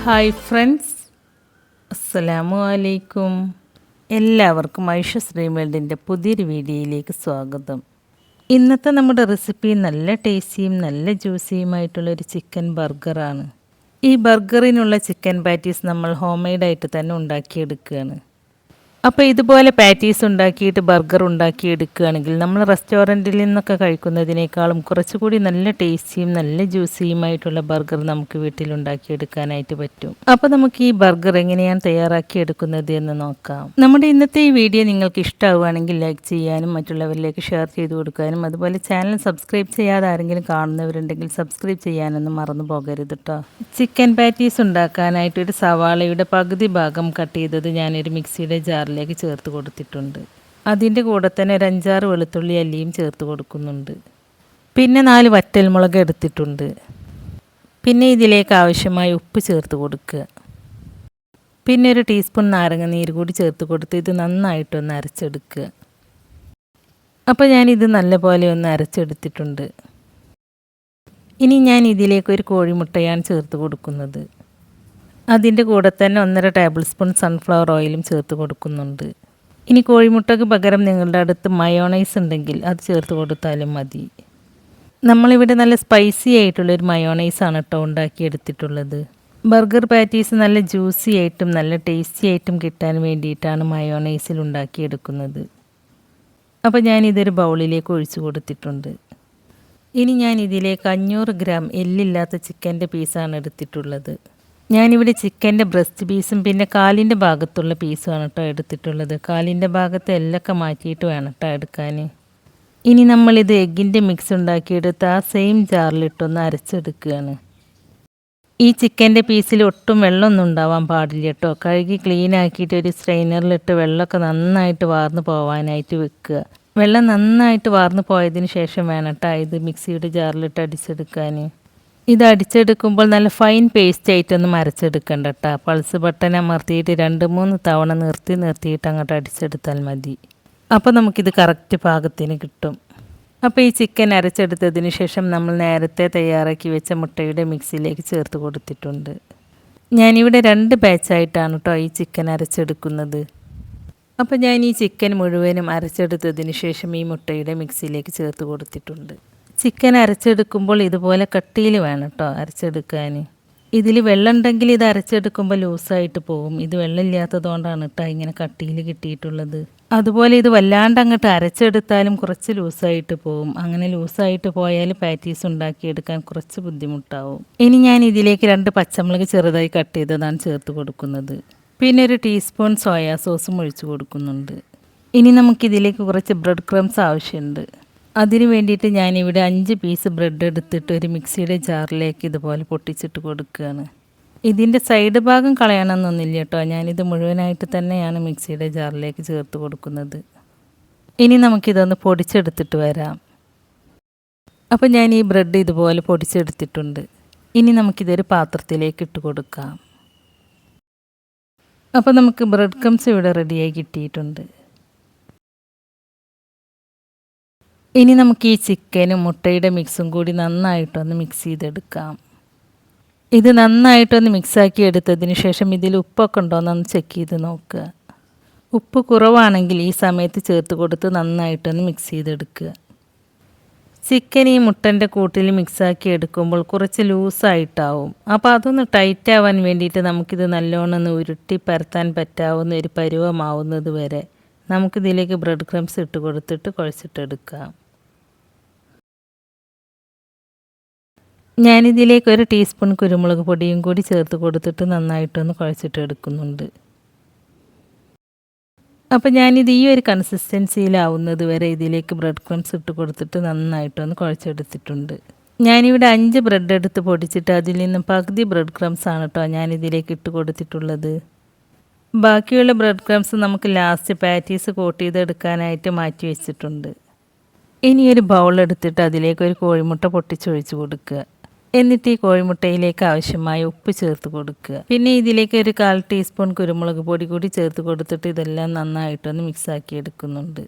Hi friends, അസ്സലാമു അലൈക്കും. എല്ലാവർക്കും ഐഷസ് വേൾഡിൻ്റെ പുതിയൊരു വീഡിയോയിലേക്ക് സ്വാഗതം. ഇന്നത്തെ നമ്മുടെ റെസിപ്പി നല്ല ടേസ്റ്റിയും നല്ല ജ്യൂസിയുമായിട്ടുള്ളൊരു ചിക്കൻ ബർഗറാണ്. ഈ ബർഗറിനുള്ള ചിക്കൻ പാറ്റീസ് നമ്മൾ ഹോം മെയ്ഡായിട്ട് തന്നെ ഉണ്ടാക്കിയെടുക്കുകയാണ്. അപ്പോൾ ഇതുപോലെ പാറ്റീസ് ഉണ്ടാക്കിയിട്ട് ബർഗർ ഉണ്ടാക്കിയെടുക്കുകയാണെങ്കിൽ നമ്മൾ റെസ്റ്റോറൻറ്റിൽ നിന്നൊക്കെ കഴിക്കുന്നതിനേക്കാളും കുറച്ചുകൂടി നല്ല ടേസ്റ്റിയും നല്ല ജ്യൂസിയുമായിട്ടുള്ള ബർഗർ നമുക്ക് വീട്ടിൽ ഉണ്ടാക്കിയെടുക്കാനായിട്ട് പറ്റും. അപ്പോൾ നമുക്ക് ഈ ബർഗർ എങ്ങനെയാണ് തയ്യാറാക്കിയെടുക്കുന്നത് എന്ന് നോക്കാം. നമ്മുടെ ഇന്നത്തെ ഈ വീഡിയോ നിങ്ങൾക്ക് ഇഷ്ടമാവുകയാണെങ്കിൽ ലൈക്ക് ചെയ്യാനും മറ്റുള്ളവരിലേക്ക് ഷെയർ ചെയ്ത് കൊടുക്കാനും അതുപോലെ ചാനൽ സബ്സ്ക്രൈബ് ചെയ്യാതെ ആരെങ്കിലും കാണുന്നവരുണ്ടെങ്കിൽ സബ്സ്ക്രൈബ് ചെയ്യാനൊന്നും മറന്നു പോകരുത് കേട്ടോ. ചിക്കൻ പാറ്റീസ് ഉണ്ടാക്കാനായിട്ട് ഒരു സവാളയുടെ പകുതി ഭാഗം കട്ട് ചെയ്തത് ഞാനൊരു മിക്സിയുടെ ജാറിലേക്ക് ചേർത്ത് കൊടുത്തിട്ടുണ്ട്. അതിൻ്റെ കൂടെ തന്നെ ഒരു 5-6 വെളുത്തുള്ളി അല്ലിയും ചേർത്ത് കൊടുക്കുന്നുണ്ട്. പിന്നെ 4 വറ്റൽമുളക് എടുത്തിട്ടുണ്ട്. പിന്നെ ഇതിലേക്ക് ആവശ്യമായ ഉപ്പ് ചേർത്ത് കൊടുക്കുക. പിന്നെ ഒരു ടീസ്പൂൺ നാരങ്ങ നീര് കൂടി ചേർത്ത് കൊടുത്ത് ഇത് നന്നായിട്ടൊന്ന് അരച്ചെടുക്കുക. അപ്പോൾ ഞാനിത് നല്ലപോലെ ഒന്ന് അരച്ചെടുത്തിട്ടുണ്ട്. ഇനി ഞാൻ ഇതിലേക്ക് ഒരു കോഴിമുട്ടയാണ് ചേർത്ത് കൊടുക്കുന്നത്. അതിൻ്റെ കൂടെ തന്നെ 1.5 ടേബിൾ സ്പൂൺ സൺഫ്ലവർ ഓയിലും ചേർത്ത് കൊടുക്കുന്നുണ്ട്. ഇനി കോഴിമുട്ടയ്ക്ക് പകരം നിങ്ങളുടെ അടുത്ത് മയോണൈസ് ഉണ്ടെങ്കിൽ അത് ചേർത്ത് കൊടുത്താലും മതി. നമ്മളിവിടെ നല്ല സ്പൈസി ആയിട്ടുള്ളൊരു മയോണൈസാണ് കേട്ടോ ഉണ്ടാക്കിയെടുത്തിട്ടുള്ളത്. ബർഗർ പാറ്റീസ് നല്ല ജ്യൂസി ആയിട്ടും നല്ല ടേസ്റ്റി ആയിട്ടും കിട്ടാൻ വേണ്ടിയിട്ടാണ് മയോണൈസിൽ ഉണ്ടാക്കിയെടുക്കുന്നത്. അപ്പോൾ ഞാനിതൊരു ബൗളിലേക്ക് ഒഴിച്ചു കൊടുത്തിട്ടുണ്ട്. ഇനി ഞാൻ ഇതിലേക്ക് 500 ഗ്രാം എല്ലില്ലാത്ത ചിക്കൻ്റെ പീസാണ് എടുത്തിട്ടുള്ളത്. ഞാനിവിടെ ചിക്കൻ്റെ ബ്രസ്റ്റ് പീസും പിന്നെ കാലിൻ്റെ ഭാഗത്തുള്ള പീസുമാണ് കേട്ടോ എടുത്തിട്ടുള്ളത്. കാലിൻ്റെ ഭാഗത്ത് എല്ലൊക്കെ മാറ്റിയിട്ട് വേണം കേട്ടോ എടുക്കാൻ. ഇനി നമ്മളിത് എഗ്ഗിൻ്റെ മിക്സ് ഉണ്ടാക്കിയെടുത്ത് ആ സെയിം ജാറിലിട്ടൊന്ന് അരച്ചെടുക്കുകയാണ്. ഈ ചിക്കൻ്റെ പീസിൽ ഒട്ടും വെള്ളമൊന്നും ഉണ്ടാവാൻ പാടില്ല കേട്ടോ. കഴുകി ക്ലീൻ ആക്കിയിട്ട് ഒരു സ്ട്രെയിനറിലിട്ട് വെള്ളമൊക്കെ നന്നായിട്ട് വാർന്ന് പോവാനായിട്ട് വെക്കുക. വെള്ളം നന്നായിട്ട് വാർന്ന് പോയതിന് ശേഷം വേണം കേട്ടോ ഇത് മിക്സിയുടെ ജാറിലിട്ട് അടിച്ചെടുക്കാൻ. ഇത് അടിച്ചെടുക്കുമ്പോൾ നല്ല ഫൈൻ പേസ്റ്റ് ആയിട്ടൊന്നും അരച്ചെടുക്കണ്ട കേട്ടോ. പൾസ് ബട്ടൺ അമർത്തിയിട്ട് 2-3 തവണ നിർത്തിയിട്ട് അങ്ങോട്ട് അടിച്ചെടുത്താൽ മതി. അപ്പോൾ നമുക്കിത് കറക്റ്റ് പാകത്തിന് കിട്ടും. അപ്പോൾ ഈ ചിക്കൻ അരച്ചെടുത്തതിന് ശേഷം നമ്മൾ നേരത്തെ തയ്യാറാക്കി വെച്ച മുട്ടയുടെ മിക്സിയിലേക്ക് ചേർത്ത് കൊടുത്തിട്ടുണ്ട്. ഞാനിവിടെ 2 ബാച്ചായിട്ടാണ് കേട്ടോ ഈ ചിക്കൻ അരച്ചെടുക്കുന്നത്. അപ്പോൾ ഞാൻ ഈ ചിക്കൻ മുഴുവനും അരച്ചെടുത്തതിന് ശേഷം ഈ മുട്ടയുടെ മിക്സിയിലേക്ക് ചേർത്ത് കൊടുത്തിട്ടുണ്ട്. ചിക്കൻ അരച്ചെടുക്കുമ്പോൾ ഇതുപോലെ കട്ടിയിൽ വേണം കേട്ടോ അരച്ചെടുക്കാൻ. ഇതിൽ വെള്ളം ഉണ്ടെങ്കിൽ ഇത് അരച്ചെടുക്കുമ്പോൾ ലൂസായിട്ട് പോകും. ഇത് വെള്ളമില്ലാത്തതുകൊണ്ടാണ് കേട്ടോ ഇങ്ങനെ കട്ടിയിൽ കിട്ടിയിട്ടുള്ളത്. അതുപോലെ ഇത് വല്ലാണ്ട് അങ്ങോട്ട് അരച്ചെടുത്താലും കുറച്ച് ലൂസായിട്ട് പോകും. അങ്ങനെ ലൂസായിട്ട് പോയാൽ പാറ്റീസ് ഉണ്ടാക്കിയെടുക്കാൻ കുറച്ച് ബുദ്ധിമുട്ടാവും. ഇനി ഞാൻ ഇതിലേക്ക് 2 പച്ചമുളക് ചെറുതായി കട്ട് ചെയ്തതാണ് ചേർത്ത് കൊടുക്കുന്നത്. പിന്നെ ഒരു ടീസ്പൂൺ സോയാ സോസും ഒഴിച്ച് കൊടുക്കുന്നുണ്ട്. ഇനി നമുക്കിതിലേക്ക് കുറച്ച് ബ്രെഡ് ക്രംസ് ആവശ്യമുണ്ട്. അതിന് വേണ്ടിയിട്ട് ഞാനിവിടെ 5 പീസ് ബ്രെഡ് എടുത്തിട്ട് ഒരു മിക്സിയുടെ ജാറിലേക്ക് ഇതുപോലെ പൊട്ടിച്ചിട്ട് കൊടുക്കുകയാണ്. ഇതിൻ്റെ സൈഡ് ഭാഗം കളയണമെന്നൊന്നുമില്ല കേട്ടോ. ഞാനിത് മുഴുവനായിട്ട് തന്നെയാണ് മിക്സിയുടെ ജാറിലേക്ക് ചേർത്ത് കൊടുക്കുന്നത്. ഇനി നമുക്കിതൊന്ന് പൊടിച്ചെടുത്തിട്ട് വരാം. അപ്പോൾ ഞാൻ ഈ ബ്രെഡ് ഇതുപോലെ പൊടിച്ചെടുത്തിട്ടുണ്ട്. ഇനി നമുക്കിതൊരു പാത്രത്തിലേക്ക് ഇട്ട് കൊടുക്കാം. അപ്പോൾ നമുക്ക് ബ്രെഡ് ക്രംസ് ഇവിടെ റെഡിയായി കിട്ടിയിട്ടുണ്ട്. ഇനി നമുക്ക് ഈ ചിക്കനും മുട്ടയുടെ മിക്സും കൂടി നന്നായിട്ടൊന്ന് മിക്സ് ചെയ്തെടുക്കാം. ഇത് നന്നായിട്ടൊന്ന് മിക്സാക്കി എടുത്തതിന് ശേഷം ഇതിൽ ഉപ്പൊക്കെ ഉണ്ടോയെന്നൊന്ന് ചെക്ക് ചെയ്ത് നോക്കുക. ഉപ്പ് കുറവാണെങ്കിൽ ഈ സമയത്ത് ചേർത്ത് കൊടുത്ത് നന്നായിട്ടൊന്ന് മിക്സ് ചെയ്തെടുക്കുക. ചിക്കൻ ഈ മുട്ടൻ്റെ കൂട്ടിൽ മിക്സാക്കി എടുക്കുമ്പോൾ കുറച്ച് ലൂസായിട്ടാവും. അപ്പോൾ അതൊന്ന് ടൈറ്റ് ആവാൻ വേണ്ടിയിട്ട് നമുക്കിത് നല്ലോണം ഒന്ന് ഉരുട്ടി പരത്താൻ പറ്റാവുന്ന ഒരു പരുവമാവുന്നത് വരെ നമുക്കിതിലേക്ക് ബ്രെഡ് ക്രംസ് ഇട്ട് കൊടുത്തിട്ട് കുഴച്ചിട്ടെടുക്കാം. ഞാനിതിലേക്ക് 1 ടീസ്പൂൺ കുരുമുളക് പൊടിയും കൂടി ചേർത്ത് കൊടുത്തിട്ട് നന്നായിട്ടൊന്ന് കുഴച്ചിട്ടെടുക്കുന്നുണ്ട്. അപ്പോൾ ഞാനിത് ഈ ഒരു കൺസിസ്റ്റൻസിയിലാവുന്നത് വരെ ഇതിലേക്ക് ബ്രെഡ് ക്രംസ് ഇട്ട് കൊടുത്തിട്ട് നന്നായിട്ടൊന്ന് കുഴച്ചെടുത്തിട്ടുണ്ട്. ഞാനിവിടെ 5 ബ്രെഡ് എടുത്ത് പൊടിച്ചിട്ട് അതിൽ നിന്നും പകുതി ബ്രെഡ് ക്രംസ് ആണ് കേട്ടോ ഞാനിതിലേക്ക് ഇട്ട് കൊടുത്തിട്ടുള്ളത്. ബാക്കിയുള്ള ബ്രെഡ് ക്രംസ് നമുക്ക് ലാസ്റ്റ് പാറ്റീസ് കോട്ട് ചെയ്തെടുക്കാനായിട്ട് മാറ്റി വെച്ചിട്ടുണ്ട്. ഇനി ഒരു ബൗൾ എടുത്തിട്ട് അതിലേക്ക് ഒരു കോഴിമുട്ട പൊട്ടിച്ചൊഴിച്ച് കൊടുക്കുക. എന്നിട്ട് ഈ കോഴിമുട്ടയിലേക്ക് ആവശ്യമായ ഉപ്പ് ചേർത്ത് കൊടുക്കുക. പിന്നെ ഇതിലേക്ക് ഒരു 1/4 ടീസ്പൂൺ കുരുമുളക് പൊടി കൂടി ചേർത്ത് കൊടുത്തിട്ട് ഇതെല്ലാം നന്നായിട്ടൊന്ന് മിക്സാക്കി എടുക്കുന്നുണ്ട്.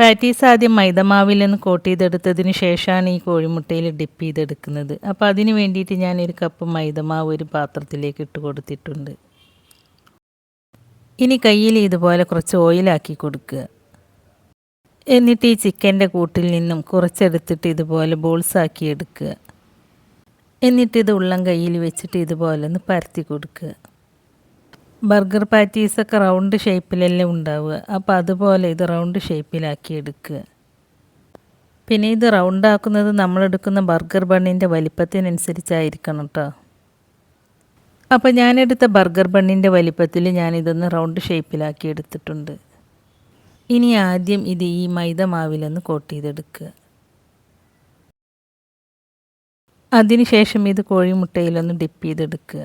പാറ്റീസ് ആദ്യം മൈദമാവിലൊന്ന് കോട്ട് ചെയ്തെടുത്തതിന് ശേഷമാണ് ഈ കോഴിമുട്ടയിൽ ഡിപ്പ് ചെയ്തെടുക്കുന്നത്. അപ്പോൾ അതിന് വേണ്ടിയിട്ട് ഞാനൊരു കപ്പ് മൈദമാവ് ഒരു പാത്രത്തിലേക്ക് ഇട്ട് കൊടുത്തിട്ടുണ്ട്. ഇനി കയ്യിൽ ഇതുപോലെ കുറച്ച് ഓയിലാക്കി കൊടുക്കുക. എന്നിട്ട് ഈ ചിക്കൻ്റെ കൂട്ടിൽ നിന്നും കുറച്ചെടുത്തിട്ട് ഇതുപോലെ ബോൾസാക്കി എടുക്കുക. എന്നിട്ട് ഇത് ഉള്ളം കയ്യിൽ വെച്ചിട്ട് ഇതുപോലെ ഒന്ന് പരത്തി കൊടുക്കുക. ബർഗർ പാറ്റീസൊക്കെ റൗണ്ട് ഷേപ്പിലല്ലേ ഉണ്ടാവുക, അപ്പോൾ അതുപോലെ ഇത് റൗണ്ട് ഷേപ്പിലാക്കി എടുക്കുക. പിന്നെ ഇത് റൗണ്ടാക്കുന്നത് നമ്മളെടുക്കുന്ന ബർഗർ ബണ്ണിൻ്റെ വലിപ്പത്തിനനുസരിച്ചായിരിക്കണം കേട്ടോ. അപ്പോൾ ഞാനെടുത്ത ബർഗർ ബണ്ണിൻ്റെ വലിപ്പത്തിൽ ഞാനിതൊന്ന് റൗണ്ട് ഷേപ്പിലാക്കി എടുത്തിട്ടുണ്ട്. ഇനി ആദ്യം ഇത് ഈ മൈദ മാവിലൊന്ന് കോട്ട് ചെയ്തെടുക്കുക. അതിനുശേഷം ഇത് കോഴിമുട്ടയിലൊന്ന് ഡിപ്പ് ചെയ്തെടുക്കുക.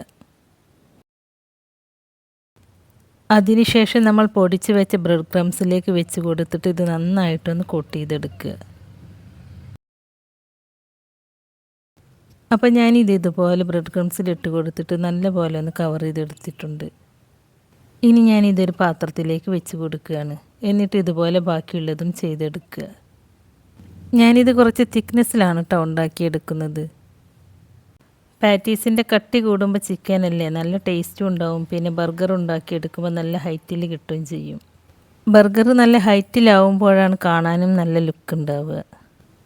അതിനുശേഷം നമ്മൾ പൊടിച്ച് വെച്ച ബ്രെഡ് ക്രംസിലേക്ക് വെച്ച് കൊടുത്തിട്ട് ഇത് നന്നായിട്ടൊന്ന് കോട്ട് ചെയ്തെടുക്കുക. അപ്പോൾ ഞാനിത് ഇതുപോലെ ബ്രെഡ് ക്രംസിൽ ഇട്ട് കൊടുത്തിട്ട് നല്ലപോലെ ഒന്ന് കവർ ചെയ്തെടുത്തിട്ടുണ്ട്. ഇനി ഞാനിതൊരു പാത്രത്തിലേക്ക് വെച്ച് കൊടുക്കുകയാണ്. എന്നിട്ട് ഇതുപോലെ ബാക്കിയുള്ളതും ചെയ്തെടുക്കുക. ഞാനിത് കുറച്ച് തിക്നെസ്സിലാണ് കേട്ടോ ഉണ്ടാക്കിയെടുക്കുന്നത്. പാറ്റീസിൻ്റെ കട്ടി കൂടുമ്പോൾ ചിക്കനല്ലേ നല്ല ടേസ്റ്റും ഉണ്ടാവും. പിന്നെ ബർഗർ ഉണ്ടാക്കിയെടുക്കുമ്പോൾ നല്ല ഹൈറ്റിൽ കിട്ടുകയും ചെയ്യും. ബർഗർ നല്ല ഹൈറ്റിലാവുമ്പോഴാണ് കാണാനും നല്ല ലുക്ക് ഉണ്ടാവുക.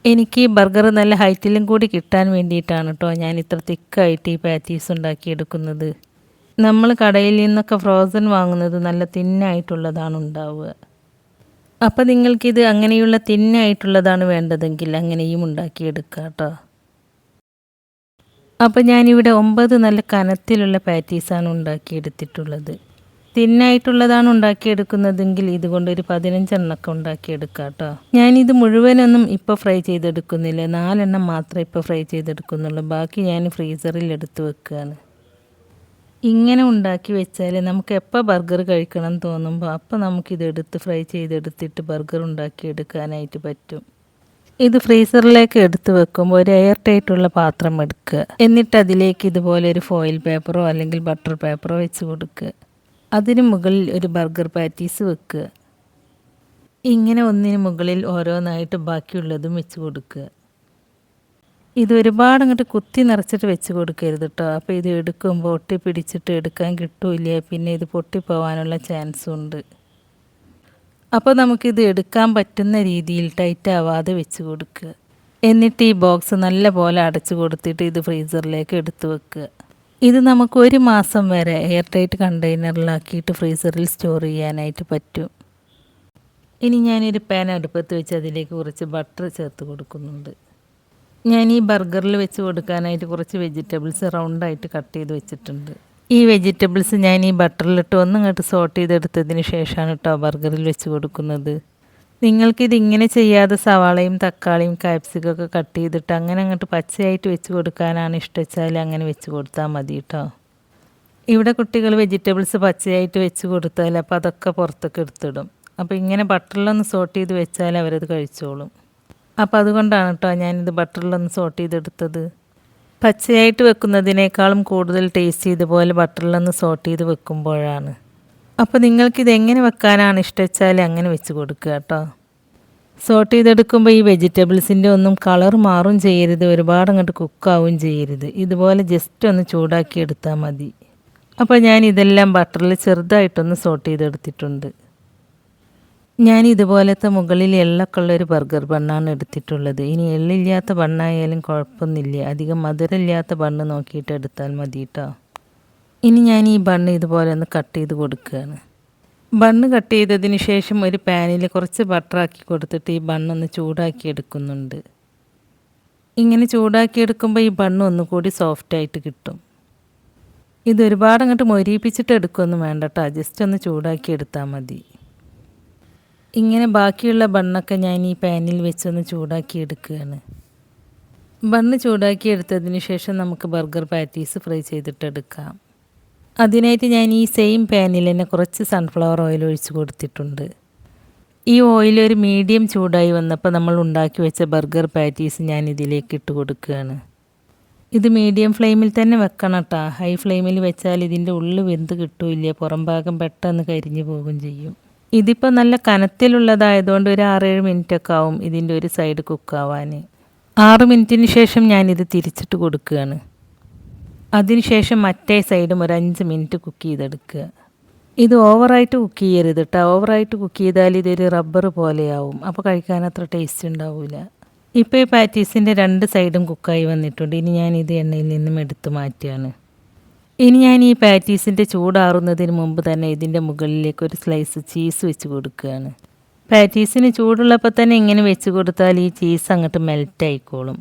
എനിക്ക് ഈ ബർഗർ നല്ല ഹൈറ്റിലും കൂടി കിട്ടാൻ വേണ്ടിയിട്ടാണ് കേട്ടോ ഞാൻ ഇത്ര തിക്കായിട്ട് ഈ പാറ്റീസ് ഉണ്ടാക്കിയെടുക്കുന്നത്. നമ്മൾ കടയിൽ നിന്നൊക്കെ ഫ്രോസൺ വാങ്ങുന്നത് നല്ല തിന്നായിട്ടുള്ളതാണ് ഉണ്ടാവുക. അപ്പോൾ നിങ്ങൾക്കിത് അങ്ങനെയുള്ള തിന്നായിട്ടുള്ളതാണ് വേണ്ടതെങ്കിൽ അങ്ങനെയും ഉണ്ടാക്കിയെടുക്കാം കേട്ടോ. അപ്പോൾ ഞാനിവിടെ 9 നല്ല കനത്തിലുള്ള പാറ്റീസാണ് ഉണ്ടാക്കിയെടുത്തിട്ടുള്ളത്. തിന്നായിട്ടുള്ളതാണ് ഉണ്ടാക്കിയെടുക്കുന്നതെങ്കിൽ ഇതുകൊണ്ടൊരു 15 എണ്ണമൊക്കെ ഉണ്ടാക്കിയെടുക്കാം കേട്ടോ. ഞാനിത് മുഴുവനൊന്നും ഇപ്പോൾ ഫ്രൈ ചെയ്തെടുക്കുന്നില്ല, 4 എണ്ണം മാത്രമേ ഇപ്പോൾ ഫ്രൈ ചെയ്തെടുക്കുന്നുള്ളൂ. ബാക്കി ഞാൻ ഫ്രീസറിൽ എടുത്ത് വെക്കുകയാണ്. ഇങ്ങനെ ഉണ്ടാക്കി വെച്ചാൽ നമുക്ക് എപ്പോൾ ബർഗർ കഴിക്കണം തോന്നുമ്പോൾ അപ്പോൾ നമുക്കിതെടുത്ത് ഫ്രൈ ചെയ്തെടുത്തിട്ട് ബർഗർ ഉണ്ടാക്കിയെടുക്കാനായിട്ട് പറ്റും. ഇത് ഫ്രീസറിലേക്ക് എടുത്ത് വെക്കുമ്പോൾ ഒരു എയർ ടൈറ്റുള്ള പാത്രം എടുക്കുക. എന്നിട്ട് അതിലേക്ക് ഇതുപോലെ ഒരു ഫോയിൽ പേപ്പറോ അല്ലെങ്കിൽ ബട്ടർ പേപ്പറോ വെച്ച് കൊടുക്കുക. അതിന് മുകളിൽ ഒരു ബർഗർ പാറ്റീസ് വെക്കുക. ഇങ്ങനെ ഒന്നിന് മുകളിൽ ഓരോന്നായിട്ട് ബാക്കിയുള്ളതും വെച്ച് കൊടുക്കുക. ഇത് ഒരുപാട് അങ്ങോട്ട് കുത്തി നിറച്ചിട്ട് വെച്ച് കൊടുക്കരുത് കേട്ടോ. അപ്പോൾ ഇത് എടുക്കുമ്പോൾ ഒട്ടി പിടിച്ചിട്ട് എടുക്കാൻ കിട്ടൂല. പിന്നെ ഇത് പൊട്ടിപ്പോവാനുള്ള ചാൻസും ഉണ്ട്. അപ്പോൾ നമുക്കിത് എടുക്കാൻ പറ്റുന്ന രീതിയിൽ ടൈറ്റ് ആവാതെ വെച്ച് കൊടുക്കുക. എന്നിട്ട് ഈ ബോക്സ് നല്ല പോലെ അടച്ചു കൊടുത്തിട്ട് ഇത് ഫ്രീസറിലേക്ക് എടുത്ത് വെക്കുക. ഇത് നമുക്ക് 1 മാസം വരെ എയർ ടൈറ്റ് കണ്ടെയ്നറിലാക്കിയിട്ട് ഫ്രീസറിൽ സ്റ്റോർ ചെയ്യാനായിട്ട് പറ്റും. ഇനി ഞാനൊരു പാൻ അടുപ്പത്ത് വെച്ച് അതിലേക്ക് കുറച്ച് ബട്ടർ ചേർത്ത് കൊടുക്കുന്നുണ്ട്. ഞാൻ ഈ ബർഗറിൽ വെച്ച് കൊടുക്കാനായിട്ട് കുറച്ച് വെജിറ്റബിൾസ് റൗണ്ടായിട്ട് കട്ട് ചെയ്ത് വെച്ചിട്ടുണ്ട്. ഈ വെജിറ്റബിൾസ് ഞാൻ ഈ ബട്ടറിലിട്ട് ഒന്നിങ്ങോട്ട് സോട്ട് ചെയ്തെടുത്തതിന് ശേഷമാണ് കേട്ടോ ബർഗറിൽ വെച്ച് കൊടുക്കുന്നത്. നിങ്ങൾക്കിത് ഇങ്ങനെ ചെയ്യാതെ സവാളയും തക്കാളിയും കാപ്സിക്കൊക്കെ കട്ട് ചെയ്തിട്ട് അങ്ങനെ അങ്ങോട്ട് പച്ചയായിട്ട് വെച്ച് കൊടുക്കാനാണ് ഇഷ്ടമെച്ചാൽ അങ്ങനെ വെച്ച് കൊടുത്താൽ മതി കേട്ടോ. ഇവിടെ കുട്ടികൾ വെജിറ്റബിൾസ് പച്ചയായിട്ട് വെച്ച് കൊടുത്താൽ അപ്പോൾ അതൊക്കെ പുറത്തൊക്കെ എടുത്തിടും. അപ്പോൾ ഇങ്ങനെ ബട്ടറിലൊന്ന് സോട്ട് ചെയ്ത് വെച്ചാൽ അവരത് കഴിച്ചോളും. അപ്പോൾ അതുകൊണ്ടാണ് കേട്ടോ ഞാനിത് ബട്ടറിലൊന്ന് സോട്ട് ചെയ്തെടുത്തത്. പച്ചയായിട്ട് വെക്കുന്നതിനേക്കാളും കൂടുതൽ ടേസ്റ്റ് ഇതുപോലെ ബട്ടറിലൊന്ന് സോട്ട് ചെയ്ത് വെക്കുമ്പോഴാണ്. അപ്പോൾ നിങ്ങൾക്കിത് എങ്ങനെ വെക്കാനാണ് ഇഷ്ടമെച്ചാൽ അങ്ങനെ വെച്ച് കൊടുക്കുക കേട്ടോ. സോട്ട് ചെയ്തെടുക്കുമ്പോൾ ഈ വെജിറ്റബിൾസിൻ്റെ ഒന്നും കളർ മാറും ചെയ്യരുത്, ഒരുപാട് അങ്ങോട്ട് കുക്കാവും ചെയ്യരുത്. ഇതുപോലെ ജസ്റ്റ് ഒന്ന് ചൂടാക്കി എടുത്താൽ മതി. അപ്പോൾ ഞാൻ ഇതെല്ലാം ബട്ടറിൽ ചെറുതായിട്ടൊന്ന് സോട്ട് ചെയ്തെടുത്തിട്ടുണ്ട്. ഞാൻ ഇതുപോലത്തെ മുകളിൽ എള്ളൊക്കെ ഉള്ളൊരു ബർഗർ ബണ്ണാണ് എടുത്തിട്ടുള്ളത്. ഇനി എള്ളില്ലാത്ത ബണ്ണായാലും കുഴപ്പമൊന്നുമില്ല, അധികം മധുരമില്ലാത്ത ബണ്ണ് നോക്കിയിട്ട് എടുത്താൽ മതി കേട്ടോ. ഇനി ഞാൻ ഈ ബണ്ണ് ഇതുപോലെ ഒന്ന് കട്ട് ചെയ്ത് കൊടുക്കുകയാണ്. ബണ്ണ് കട്ട് ചെയ്തതിന് ശേഷം ഒരു പാനിൽ കുറച്ച് ബട്ടറാക്കി കൊടുത്തിട്ട് ഈ ബണ്ണൊന്ന് ചൂടാക്കി എടുക്കുന്നുണ്ട്. ഇങ്ങനെ ചൂടാക്കി എടുക്കുമ്പോൾ ഈ ബണ്ണ് ഒന്നുകൂടി സോഫ്റ്റായിട്ട് കിട്ടും. ഇത് ഒരുപാട് അങ്ങോട്ട് മൊരിയിപ്പിച്ചിട്ട് എടുക്കുകയൊന്നും വേണ്ട കേട്ടോ, ജസ്റ്റ് ഒന്ന് ചൂടാക്കി എടുത്താൽ മതി. ഇങ്ങനെ ബാക്കിയുള്ള ബണ്ണൊക്കെ ഞാൻ ഈ പാനിൽ വെച്ചൊന്ന് ചൂടാക്കി എടുക്കുകയാണ്. ബണ്ണ് ചൂടാക്കി എടുത്തതിന് ശേഷം നമുക്ക് ബർഗർ പാറ്റീസ് ഫ്രൈ ചെയ്തിട്ടെടുക്കാം. അതിനായിട്ട് ഞാൻ ഈ സെയിം പാനിൽ തന്നെ കുറച്ച് സൺഫ്ലവർ ഓയിൽ ഒഴിച്ച് കൊടുത്തിട്ടുണ്ട്. ഈ ഓയിൽ ഒരു മീഡിയം ചൂടായി വന്നപ്പോൾ നമ്മൾ ഉണ്ടാക്കി വെച്ച ബർഗർ പാറ്റീസ് ഞാൻ ഇതിലേക്ക് ഇട്ട് കൊടുക്കുകയാണ്. ഇത് മീഡിയം ഫ്ലെയിമിൽ തന്നെ വെക്കണം കേട്ടോ. ഹൈ ഫ്ലെയിമിൽ വെച്ചാൽ ഇതിൻ്റെ ഉള്ളിൽ വെന്ത് കിട്ടില്ല, പുറം ഭാഗം പെട്ടെന്ന് കരിഞ്ഞു പോകും ചെയ്യും. ഇതിപ്പോൾ നല്ല കനത്തിലുള്ളതായതുകൊണ്ട് ഒരു 6-7 മിനിറ്റൊക്കെ ആവും ഇതിൻ്റെ ഒരു സൈഡ് കുക്കാവാൻ. 6 മിനിറ്റിന് ശേഷം ഞാനിത് തിരിച്ചിട്ട് കൊടുക്കുകയാണ്. അതിനുശേഷം മറ്റേ സൈഡും ഒരു 5 മിനിറ്റ് കുക്ക് ചെയ്തെടുക്കുക. ഇത് ഓവറായിട്ട് കുക്ക് ചെയ്യരുത് കേട്ടോ. ഓവറായിട്ട് കുക്ക് ചെയ്താൽ ഇതൊരു റബ്ബർ പോലെയാവും. അപ്പോൾ കഴിക്കാൻ അത്ര ടേസ്റ്റ് ഉണ്ടാവില്ല. ഇപ്പോൾ ഈ പാറ്റീസിൻ്റെ 2 സൈഡും കുക്കായി വന്നിട്ടുണ്ട്. ഇനി ഞാൻ ഇത് എണ്ണയിൽ നിന്നും എടുത്ത് മാറ്റുകയാണ്. ഇനി ഞാൻ ഈ പാറ്റീസിൻ്റെ ചൂടാറുന്നതിന് മുമ്പ് തന്നെ ഇതിൻ്റെ മുകളിലേക്ക് ഒരു സ്ലൈസ് ചീസ് വെച്ച് കൊടുക്കുകയാണ്. പാറ്റീസിന് ചൂടുള്ളപ്പോൾ തന്നെ ഇങ്ങനെ വെച്ച് കൊടുത്താൽ ഈ ചീസ് അങ്ങോട്ട് മെൽറ്റ് ആയിക്കോളും.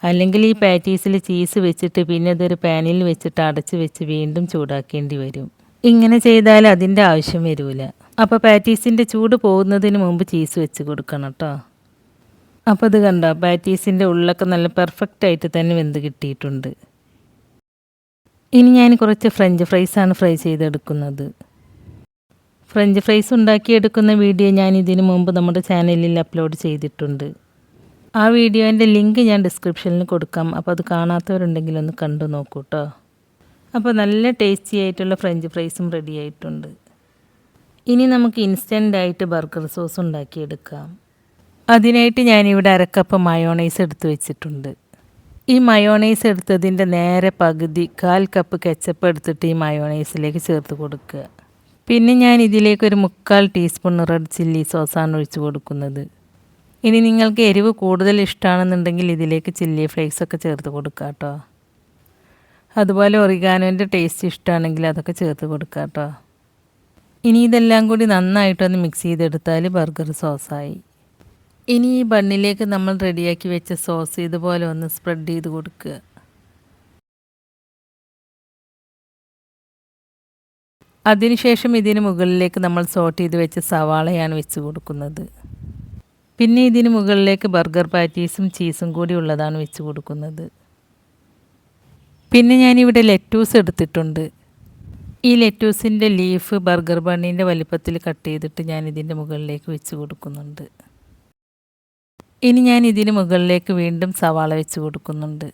അല്ലെങ്കിൽ ഈ പാറ്റീസിൽ ചീസ് വെച്ചിട്ട് പിന്നെ അതൊരു പാനിൽ വെച്ചിട്ട് അടച്ച് വെച്ച് വീണ്ടും ചൂടാക്കേണ്ടി വരും. ഇങ്ങനെ ചെയ്താൽ അതിൻ്റെ ആവശ്യം വരില്ല. അപ്പോൾ പാറ്റീസിൻ്റെ ചൂട് പോകുന്നതിന് മുമ്പ് ചീസ് വെച്ച് കൊടുക്കണം കേട്ടോ. അപ്പോൾ ഇത് കണ്ടോ, പാറ്റീസിൻ്റെ ഉള്ളൊക്കെ നല്ല പെർഫെക്റ്റ് ആയിട്ട് തന്നെ വെന്ത് കിട്ടിയിട്ടുണ്ട്. ഇനി ഞാൻ കുറച്ച് ഫ്രഞ്ച് ഫ്രൈസാണ് ഫ്രൈ ചെയ്തെടുക്കുന്നത്. ഫ്രഞ്ച് ഫ്രൈസ് ഉണ്ടാക്കിയെടുക്കുന്ന വീഡിയോ ഞാൻ ഇതിനു മുമ്പ് നമ്മുടെ ചാനലിൽ അപ്ലോഡ് ചെയ്തിട്ടുണ്ട്. ആ വീഡിയോൻ്റെ ലിങ്ക് ഞാൻ ഡിസ്ക്രിപ്ഷനിൽ കൊടുക്കാം. അപ്പോൾ അത് കാണാത്തവരുണ്ടെങ്കിൽ ഒന്ന് കണ്ടു നോക്കൂ കേട്ടോ. അപ്പോൾ നല്ല ടേസ്റ്റി ആയിട്ടുള്ള ഫ്രഞ്ച് ഫ്രൈസും റെഡി ആയിട്ടുണ്ട്. ഇനി നമുക്ക് ഇൻസ്റ്റൻ്റായിട്ട് ബർഗർ സോസ് ഉണ്ടാക്കിയെടുക്കാം. അതിനായിട്ട് ഞാനിവിടെ 1/2 കപ്പ് മയോണൈസ് എടുത്ത് വെച്ചിട്ടുണ്ട്. ഈ മയോണൈസ് എടുത്തതിൻ്റെ നേരെ പകുതി 1/4 കപ്പ് കെച്ചപ്പ് എടുത്തിട്ട് ഈ മയോണൈസിലേക്ക് ചേർത്ത് കൊടുക്കുക. പിന്നെ ഞാൻ ഇതിലേക്ക് ഒരു 3/4 ടീസ്പൂൺ റെഡ് ചില്ലി സോസാണ് ഒഴിച്ച് കൊടുക്കുന്നത്. ഇനി നിങ്ങൾക്ക് എരിവ് കൂടുതൽ ഇഷ്ടമാണെന്നുണ്ടെങ്കിൽ ഇതിലേക്ക് ചില്ലി ഫ്ലേക്സൊക്കെ ചേർത്ത് കൊടുക്കുക കേട്ടോ. അതുപോലെ ഒറിഗാനോൻ്റെ ടേസ്റ്റ് ഇഷ്ടമാണെങ്കിൽ അതൊക്കെ ചേർത്ത് കൊടുക്കുക കേട്ടോ. ഇനി ഇതെല്ലാം കൂടി നന്നായിട്ടൊന്ന് മിക്സ് ചെയ്തെടുത്താൽ ബർഗർ സോസായി. ഇനി ഈ ബണ്ണിലേക്ക് നമ്മൾ റെഡിയാക്കി വെച്ച സോസ് ഇതുപോലെ ഒന്ന് സ്പ്രെഡ് ചെയ്ത് കൊടുക്കുക. അതിനുശേഷം ഇതിന് മുകളിലേക്ക് നമ്മൾ സോട്ട് ചെയ്ത് വെച്ച സവാളയാണ് വെച്ച് കൊടുക്കുന്നത്. പിന്നെ ഇതിന് മുകളിലേക്ക് ബർഗർ പാറ്റീസും ചീസും കൂടി ഉള്ളതാണ് വെച്ച് കൊടുക്കുന്നത്. പിന്നെ ഞാനിവിടെ ലെറ്റൂസ് എടുത്തിട്ടുണ്ട്. ഈ ലെറ്റൂസിൻ്റെ ലീഫ് ബർഗർ ബണ്ണിൻ്റെ വലിപ്പത്തിൽ കട്ട് ചെയ്തിട്ട് ഞാൻ ഇതിൻ്റെ മുകളിലേക്ക് വെച്ച് കൊടുക്കുന്നുണ്ട്. ഇനി ഞാൻ ഇതിന് മുകളിലേക്ക് വീണ്ടും സവാള വെച്ച് കൊടുക്കുന്നുണ്ട്.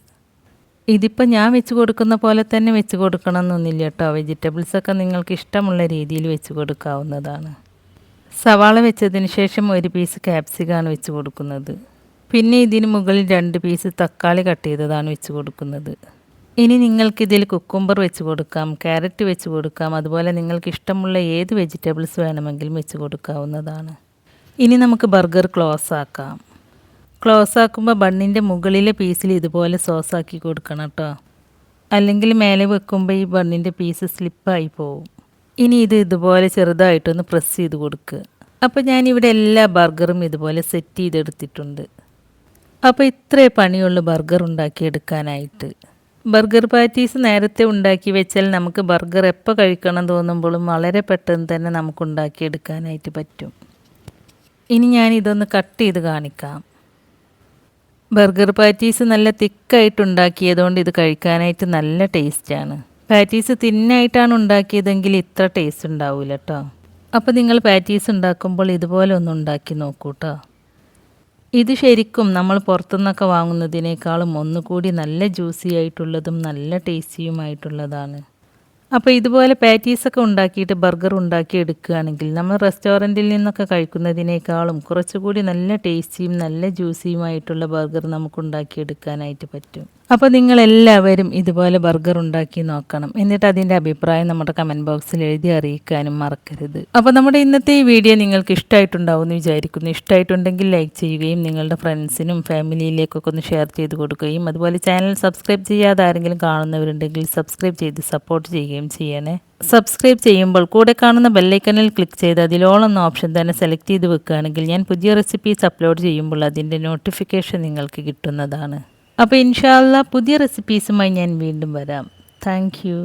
ഇതിപ്പോൾ ഞാൻ വെച്ച് കൊടുക്കുന്ന പോലെ തന്നെ വെച്ച് കൊടുക്കണം എന്നൊന്നുമില്ല കേട്ടോ. വെജിറ്റബിൾസൊക്കെ നിങ്ങൾക്ക് ഇഷ്ടമുള്ള രീതിയിൽ വെച്ച് കൊടുക്കാവുന്നതാണ്. സവാള വെച്ചതിന് ശേഷം ഒരു പീസ് ക്യാപ്സിക്കാണ് വെച്ച് കൊടുക്കുന്നത്. പിന്നെ ഇതിന് മുകളിൽ 2 പീസ് തക്കാളി കട്ട് ചെയ്തതാണ് വെച്ച് കൊടുക്കുന്നത്. ഇനി നിങ്ങൾക്കിതിൽ കുക്കുംബർ വെച്ച് കൊടുക്കാം, ക്യാരറ്റ് വെച്ച് കൊടുക്കാം. അതുപോലെ നിങ്ങൾക്ക് ഇഷ്ടമുള്ള ഏത് വെജിറ്റബിൾസ് വേണമെങ്കിലും വെച്ച് കൊടുക്കാവുന്നതാണ്. ഇനി നമുക്ക് ബർഗർ ക്ലോസ് ആക്കാം. ക്ലോസ് ആക്കുമ്പോൾ ബണ്ണിൻ്റെ മുകളിലെ പീസിൽ ഇതുപോലെ സോസാക്കി കൊടുക്കണം കേട്ടോ. അല്ലെങ്കിൽ മേലെ വെക്കുമ്പോൾ ഈ ബണ്ണിൻ്റെ പീസ് സ്ലിപ്പായി പോവും. ഇനി ഇത് ഇതുപോലെ ചെറുതായിട്ടൊന്ന് പ്രസ് ചെയ്ത് കൊടുക്കുക. അപ്പോൾ ഞാനിവിടെ എല്ലാ ബർഗറും ഇതുപോലെ സെറ്റ് ചെയ്തെടുത്തിട്ടുണ്ട്. അപ്പോൾ ഇത്രേ പണിയുള്ളൂ ബർഗർ ഉണ്ടാക്കിയെടുക്കാനായിട്ട്. ബർഗർ പാറ്റീസ് നേരത്തെ ഉണ്ടാക്കി വെച്ചാൽ നമുക്ക് ബർഗർ എപ്പോൾ കഴിക്കണം തോന്നുമ്പോഴും വളരെ പെട്ടെന്ന് തന്നെ നമുക്ക് ഉണ്ടാക്കിയെടുക്കാനായിട്ട് പറ്റും. ഇനി ഞാനിതൊന്ന് കട്ട് ചെയ്ത് കാണിക്കാം. ബർഗർ പാറ്റീസ് നല്ല തിക്കായിട്ട് ഉണ്ടാക്കിയതുകൊണ്ട് ഇത് കഴിക്കാനായിട്ട് നല്ല ടേസ്റ്റാണ്. പാറ്റീസ് തിന്നായിട്ടാണ് ഉണ്ടാക്കിയതെങ്കിൽ ഇത്ര ടേസ്റ്റ് ഉണ്ടാവില്ല കേട്ടോ. അപ്പോൾ നിങ്ങൾ പാറ്റീസ് ഉണ്ടാക്കുമ്പോൾ ഇതുപോലെ ഒന്ന് ഉണ്ടാക്കി നോക്കൂ കേട്ടോ. ഇത് ശരിക്കും നമ്മൾ പുറത്തുനിന്നൊക്കെ വാങ്ങുന്നതിനേക്കാളും ഒന്നുകൂടി നല്ല ജ്യൂസി ആയിട്ടുള്ളതും നല്ല ടേസ്റ്റിയുമായിട്ടുള്ളതാണ്. അപ്പോൾ ഇതുപോലെ പാറ്റീസൊക്കെ ഉണ്ടാക്കിയിട്ട് ബർഗർ ഉണ്ടാക്കി എടുക്കുകയാണെങ്കിൽ നമ്മൾ റെസ്റ്റോറൻറ്റിൽ നിന്നൊക്കെ കഴിക്കുന്നതിനേക്കാളും കുറച്ചുകൂടി നല്ല ടേസ്റ്റിയും നല്ല ജ്യൂസിയുമായിട്ടുള്ള ബർഗർ നമുക്ക് ഉണ്ടാക്കിയെടുക്കാനായിട്ട് പറ്റും. അപ്പോൾ നിങ്ങളെല്ലാവരും ഇതുപോലെ ബർഗർ ഉണ്ടാക്കി നോക്കണം. എന്നിട്ട് അതിൻ്റെ അഭിപ്രായം നമ്മുടെ കമൻറ്റ് ബോക്സിൽ എഴുതി അറിയിക്കാനും മറക്കരുത്. അപ്പോൾ നമ്മുടെ ഇന്നത്തെ ഈ വീഡിയോ നിങ്ങൾക്ക് ഇഷ്ടമായിട്ടുണ്ടാവും എന്ന് വിചാരിക്കുന്നു. ഇഷ്ടമായിട്ടുണ്ടെങ്കിൽ ലൈക്ക് ചെയ്യുകയും നിങ്ങളുടെ ഫ്രണ്ട്സിനും ഫാമിലിയിലേക്കൊക്കെ ഒന്ന് ഷെയർ ചെയ്ത് കൊടുക്കുകയും അതുപോലെ ചാനൽ സബ്സ്ക്രൈബ് ചെയ്യാതെ ആരെങ്കിലും കാണുന്നവരുണ്ടെങ്കിൽ സബ്സ്ക്രൈബ് ചെയ്ത് സപ്പോർട്ട് ചെയ്യുകയും ചെയ്യണേ. സബ്സ്ക്രൈബ് ചെയ്യുമ്പോൾ കൂടെ കാണുന്ന ബെല്ലൈക്കണിൽ ക്ലിക്ക് ചെയ്ത് അതിലോളം എന്ന ഓപ്ഷൻ തന്നെ സെലക്ട് ചെയ്ത് വെക്കുകയാണെങ്കിൽ ഞാൻ പുതിയ റെസിപ്പീസ് അപ്ലോഡ് ചെയ്യുമ്പോൾ അതിൻ്റെ നോട്ടിഫിക്കേഷൻ നിങ്ങൾക്ക് കിട്ടുന്നതാണ്. അപ്പോൾ ഇൻഷാ അല്ലാഹ് പുതിയ റെസിപ്പീസുമായി ഞാൻ വീണ്ടും വരാം. Thank you.